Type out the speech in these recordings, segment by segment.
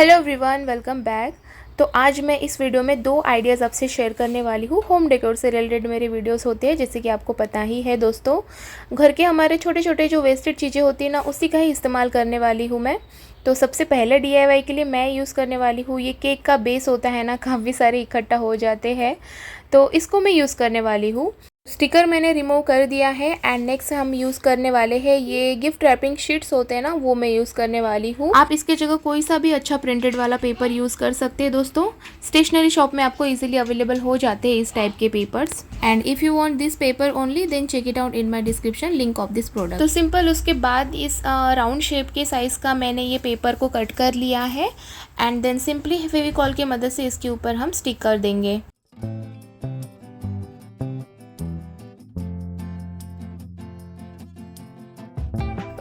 Hello everyone, welcome back. तो आज मैं इस वीडियो में दो आइडियाज़ आपसे शेयर करने वाली हूँ। होम डेकोर से रिलेटेड मेरे वीडियोस होते हैं, जैसे कि आपको पता ही है दोस्तों। घर के हमारे छोटे छोटे जो वेस्टेड चीज़ें होती हैं ना, उसी का ही इस्तेमाल करने वाली हूँ मैं। तो सबसे पहले DIY के लिए मैं यूज़ करने वाली हूँ, ये केक का बेस होता है ना, काफ़ी सारे इकट्ठा हो जाते हैं, तो इसको मैं यूज़ करने वाली हूँ। स्टिकर मैंने रिमूव कर दिया है एंड नेक्स्ट हम यूज़ करने वाले हैं ये गिफ्ट रैपिंग शीट्स होते हैं ना, वो मैं यूज़ करने वाली हूँ। आप इसके जगह कोई सा भी अच्छा प्रिंटेड वाला पेपर यूज़ कर सकते हैं दोस्तों। स्टेशनरी शॉप में आपको इजीली अवेलेबल हो जाते हैं इस टाइप के papers. And if you want this paper only then check it out in my description link of this product. तो सिंपल उसके बाद इस राउंड शेप के साइज़ का मैंने ये पेपर को कट कर लिया है एंड देन सिंपली फेविकॉल की मदद से इसके ऊपर हम स्टिक कर देंगे।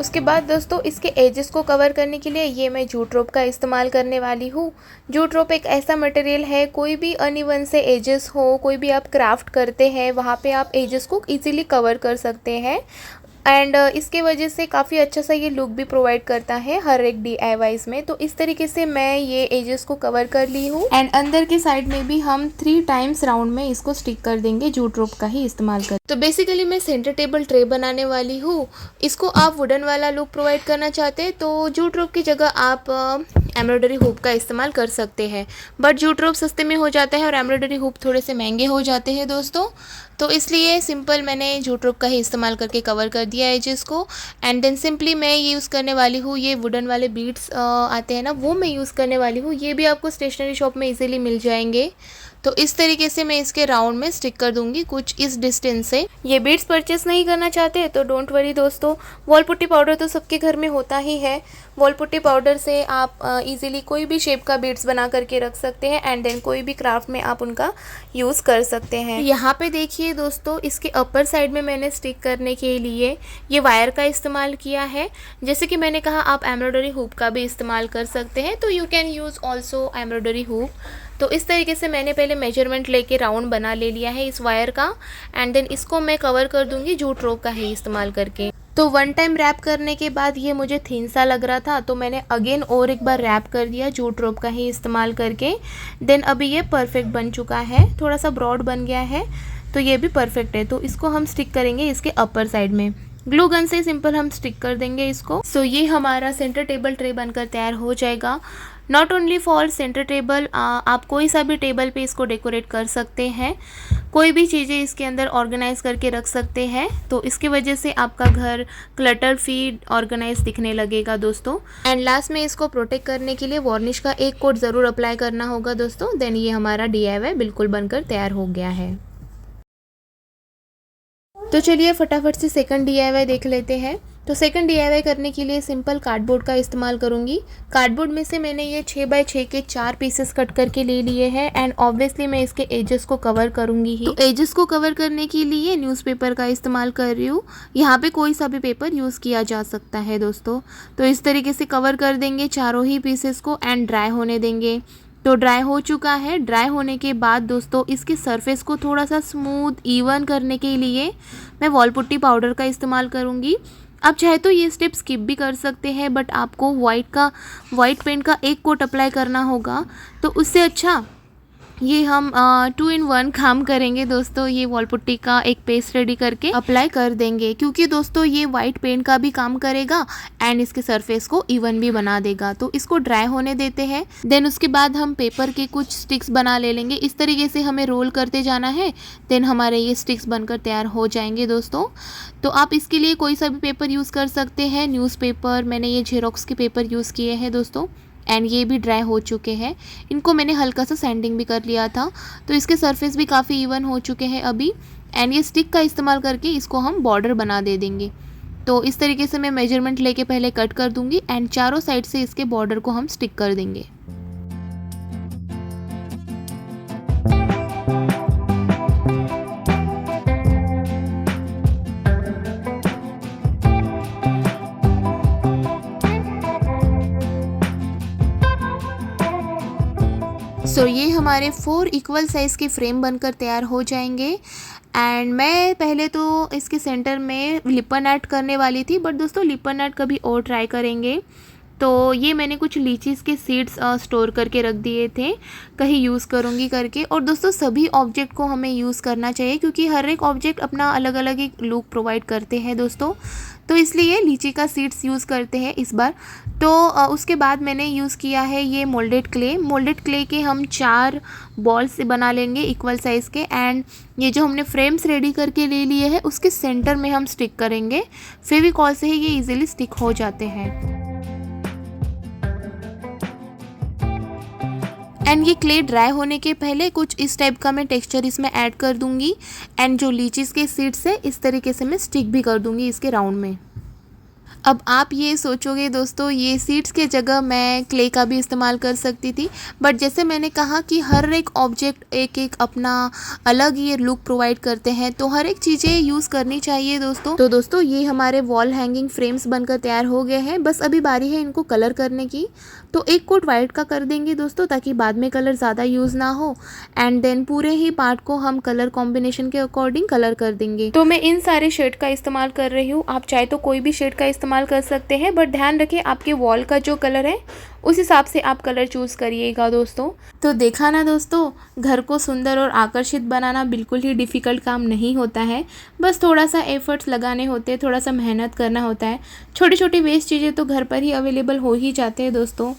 उसके बाद दोस्तों इसके एजेस को कवर करने के लिए ये मैं जूट रोप का इस्तेमाल करने वाली हूँ। जूट रोप एक ऐसा मटेरियल है, कोई भी अनइवन से एजेस हो, कोई भी आप क्राफ्ट करते हैं वहाँ पे आप एजेस को इजीली कवर कर सकते हैं एंड इसके वजह से काफ़ी अच्छा सा ये लुक भी प्रोवाइड करता है हर एक DIYs में। तो इस तरीके से मैं ये एजेस को कवर कर ली हूँ एंड अंदर के साइड में भी हम 3 टाइम्स राउंड में इसको स्टिक कर देंगे, जूट रोप का ही इस्तेमाल कर। तो बेसिकली मैं सेंटर टेबल ट्रे बनाने वाली हूँ। इसको आप वुडन वाला लुक प्रोवाइड करना चाहते हैं तो जूट रोप की जगह आप एम्ब्रॉयडरी हुप का इस्तेमाल कर सकते हैं, बट जूट रोप सस्ते में हो जाता है और एम्ब्रॉयडरी हुप थोड़े से महंगे हो जाते हैं दोस्तों। तो इसलिए सिंपल मैंने जूट रोप का ही इस्तेमाल करके कवर कर दिया है एजेस को एंड देन सिंपली मैं ये यूज़ करने वाली हूँ, ये वुडन वाले बीड्स आते हैं ना, वो मैं यूज़ करने वाली हूँ। ये भी आपको स्टेशनरी शॉप में इजीली मिल जाएंगे। तो इस तरीके से मैं इसके राउंड में स्टिक कर दूंगी कुछ इस डिस्टेंस से। ये बीड्स परचेस नहीं करना चाहते तो डोंट वरी दोस्तों, वॉल पुट्टी पाउडर तो सबके घर में होता ही है। वॉल पुट्टी पाउडर से आप इजीली कोई भी शेप का बीड्स बना करके रख सकते हैं एंड देन कोई भी क्राफ्ट में आप उनका यूज़ कर सकते हैं। यहाँ पे देखिए दोस्तों, इसके अपर साइड में मैंने स्टिक करने के लिए ये वायर का इस्तेमाल किया है। जैसे कि मैंने कहा आप एम्ब्रॉयडरी हुप का भी इस्तेमाल कर सकते हैं, तो you can use also embroidery hoop. तो इस तरीके से मैंने पहले मेजरमेंट लेके राउंड बना ले लिया है इस वायर का एंड देन इसको मैं कवर कर दूंगी जूट रोप का ही इस्तेमाल करके। तो वन टाइम रैप करने के बाद ये मुझे थिन सा लग रहा था तो मैंने अगेन और एक बार रैप कर दिया जूट रोप का ही इस्तेमाल करके। देन अभी ये परफेक्ट बन चुका है, थोड़ा सा ब्रॉड बन गया है तो ये भी परफेक्ट है। तो इसको हम स्टिक करेंगे इसके अपर साइड में, ग्लू गन से सिंपल हम स्टिक कर देंगे इसको। सो ये हमारा सेंटर टेबल ट्रे बनकर तैयार हो जाएगा। Not only for centre table, आप कोई सा भी टेबल पे इसको डेकोरेट कर सकते हैं, कोई भी चीज़ें इसके अंदर ऑर्गेनाइज करके रख सकते हैं। तो इसकी वजह से आपका घर क्लटर फ्री ऑर्गेनाइज दिखने लगेगा दोस्तों। एंड लास्ट में इसको प्रोटेक्ट करने के लिए वार्निश का एक कोट ज़रूर अप्लाई करना होगा दोस्तों। देन ये हमारा DIY बिल्कुल बनकर तैयार हो गया है। तो चलिए फटाफट से सेकंड DIY देख लेते हैं। तो सेकंड DIY करने के लिए सिंपल कार्डबोर्ड का इस्तेमाल करूंगी। कार्डबोर्ड में से मैंने ये 6 बाय 6 के 4 पीसेस कट करके ले लिए हैं एंड ऑब्वियसली मैं इसके एजेस को कवर करूंगी ही। तो एजेस को कवर करने के लिए न्यूज़पेपर का इस्तेमाल कर रही हूँ। यहाँ पे कोई सा भी पेपर यूज़ किया जा सकता है दोस्तों। तो इस तरीके से कवर कर देंगे चारों ही पीसेस को एंड ड्राई होने देंगे। तो ड्राई हो चुका है। ड्राई होने के बाद दोस्तों इसके सरफेस को थोड़ा सा स्मूथ इवन करने के लिए मैं वॉल पुट्टी पाउडर का इस्तेमाल करूँगी। आप चाहे तो ये स्टेप स्किप भी कर सकते हैं, बट आपको वाइट पेंट का एक कोट अप्लाई करना होगा। तो उससे अच्छा ये हम 2 in 1 काम करेंगे दोस्तों। ये वॉल पुट्टी का एक पेस्ट रेडी करके अप्लाई कर देंगे, क्योंकि दोस्तों ये वाइट पेंट का भी काम करेगा एंड इसके सरफेस को इवन भी बना देगा। तो इसको ड्राई होने देते हैं। देन उसके बाद हम पेपर के कुछ स्टिक्स बना ले लेंगे। इस तरीके से हमें रोल करते जाना है, देन हमारे ये स्टिक्स बनकर तैयार हो जाएंगे दोस्तों। तो आप इसके लिए कोई सा भी पेपर यूज़ कर सकते हैं, न्यूज़पेपर, मैंने ये जेरोक्स के पेपर यूज़ किए हैं दोस्तों एंड ये भी ड्राई हो चुके हैं। इनको मैंने हल्का सा सैंडिंग भी कर लिया था, तो इसके सरफेस भी काफ़ी इवन हो चुके हैं अभी। एंड ये स्टिक का इस्तेमाल करके इसको हम बॉर्डर बना दे देंगे। तो इस तरीके से मैं मेजरमेंट लेके पहले कट कर दूंगी एंड चारों साइड से इसके बॉर्डर को हम स्टिक कर देंगे। सो ये हमारे 4 इक्वल साइज़ के फ्रेम बनकर तैयार हो जाएंगे एंड मैं पहले तो इसके सेंटर में लिपन आर्ट करने वाली थी, बट दोस्तों लिपन आर्ट कभी और ट्राई करेंगे। तो ये मैंने कुछ लीचीज़ के सीड्स स्टोर करके रख दिए थे, कहीं यूज़ करूँगी करके। और दोस्तों सभी ऑब्जेक्ट को हमें यूज़ करना चाहिए क्योंकि हर एक ऑब्जेक्ट अपना अलग अलग एक लुक प्रोवाइड करते हैं दोस्तों, तो इसलिए लीची का सीड्स यूज़ करते हैं इस बार। तो उसके बाद मैंने यूज़ किया है ये मोल्डेड क्ले के हम 4 बॉल्स बना लेंगे इक्वल साइज़ के। एंड ये जो हमने फ्रेम्स रेडी करके ले लिए हैं उसके सेंटर में हम स्टिक करेंगे। फेविकॉल से ही ये इजीली स्टिक हो जाते हैं। एंड ये क्ले ड्राई होने के पहले कुछ इस टाइप का मैं टेक्सचर इसमें ऐड कर दूंगी। एंड जो लीचीज़ के सीड्स है इस तरीके से मैं स्टिक भी कर दूंगी इसके राउंड में। अब आप ये सोचोगे दोस्तों ये सीड्स के जगह मैं क्ले का भी इस्तेमाल कर सकती थी, बट जैसे मैंने कहा कि हर एक ऑब्जेक्ट एक एक अपना अलग ये लुक प्रोवाइड करते हैं, तो हर एक चीज़ें यूज़ करनी चाहिए दोस्तों। तो दोस्तों ये हमारे वॉल हैंगिंग फ्रेम्स बनकर तैयार हो गए हैं, बस अभी बारी है इनको कलर करने की। तो एक कोट वाइट का कर देंगे दोस्तों ताकि बाद में कलर ज़्यादा यूज़ ना हो। एंड देन पूरे ही पार्ट को हम कलर कॉम्बिनेशन के अकॉर्डिंग कलर कर देंगे। तो मैं इन सारे शेड का इस्तेमाल कर रही हूँ, आप चाहे तो कोई भी शेड का इस्तेमाल कर सकते हैं, बट ध्यान रखें आपके वॉल का जो कलर है उस हिसाब से आप कलर चूज़ करिएगा दोस्तों। तो देखा ना दोस्तों, घर को सुंदर और आकर्षित बनाना बिल्कुल ही डिफ़िकल्ट काम नहीं होता है, बस थोड़ा सा एफर्ट्स लगाने होते हैं, थोड़ा सा मेहनत करना होता है। छोटी छोटी वेस्ट चीज़ें तो घर पर ही अवेलेबल हो ही जाते हैं दोस्तों।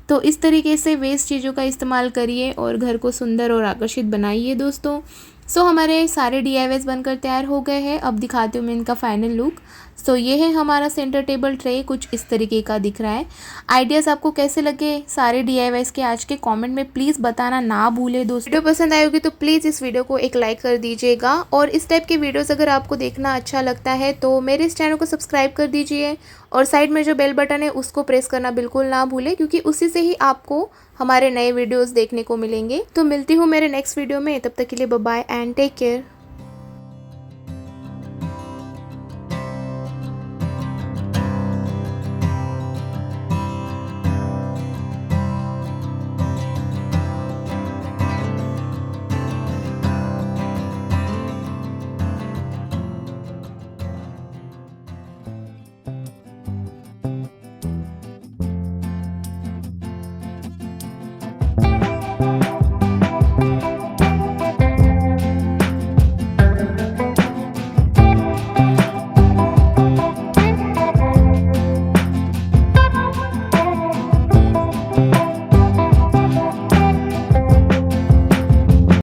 तो इस तरीके से वेस्ट चीज़ों का इस्तेमाल करिए और घर को सुंदर और आकर्षित बनाइए दोस्तों। सो हमारे सारे DIYs बनकर तैयार हो गए हैं। अब दिखाती हूँ मैं इनका फाइनल लुक। सो ये है हमारा सेंटर टेबल ट्रे, कुछ इस तरीके का दिख रहा है। आइडियाज़ आपको कैसे लगे सारे DIYs के आज के कमेंट में प्लीज़ बताना ना भूले दोस्तों। वीडियो पसंद आई होगी तो प्लीज़ इस वीडियो को एक लाइक कर दीजिएगा, और इस टाइप के वीडियोस अगर आपको देखना अच्छा लगता है तो मेरे इस चैनल को सब्सक्राइब कर दीजिए, और साइड में जो बेल बटन है उसको प्रेस करना बिल्कुल ना भूलें क्योंकि उसी से ही आपको हमारे नए वीडियोस देखने को मिलेंगे। तो मिलती हूँ मेरे नेक्स्ट वीडियो में, तब तक के लिए bye bye and take care.